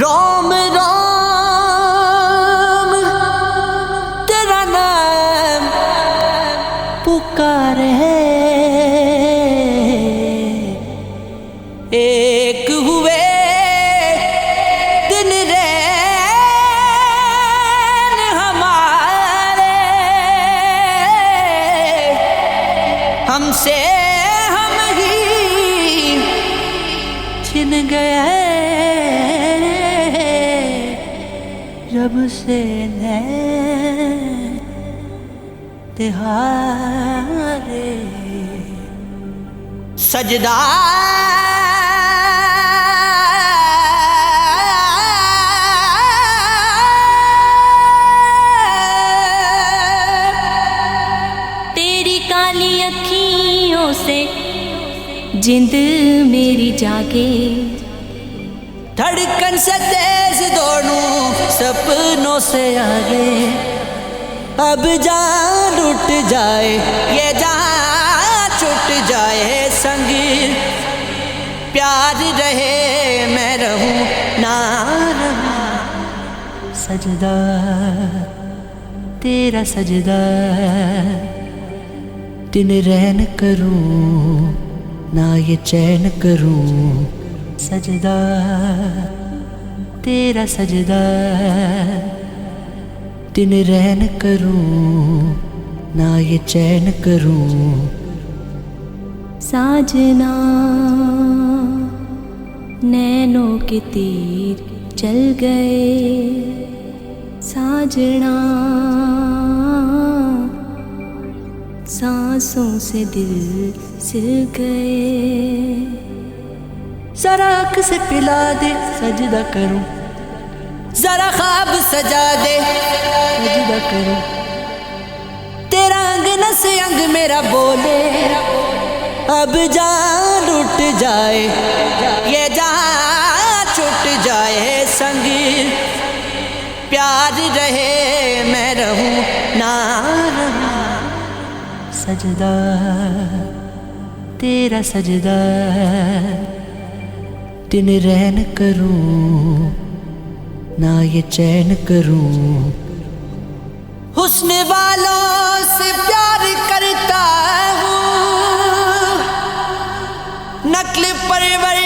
रोम रोम तेरा नाम पुकार है, एक हुए दिन रैन हमारे, हमसे हम ही छिन गए रब से नैन तिहारे। सजदा तेरी काली अखियों से जिंद मेरी जागे, धड़कन से तेज दौड़ूं सपनों से आगे। अब जान उठ जाए ये जान छूट जाए, संग प्यार रहे मैं रहूं ना रहूं। सजदा तेरा सजदा दिन रैन करूं ना ये चैन करूं। सजदा तेरा सजदा दिन रैन करूं ना ये चैन करूं। साजना नैनों के तीर चल गए, साजना सांसों से दिल सिल गए। जरा आँख से पिला दे सजदा करूं, जरा ख्वाब सजा दे सजदा करूं। तेरा अंग न से अंग मेरा बोले, अब जान उठ जाए ये जान छूट जाए। संग प्यार रहे मैं रहूं ना रहूं। सजदा तेरा सजदा दिन रैन करूं ना ये चैन करूं। हुस्न वालों से प्यार करता हूँ, नक्ल परवर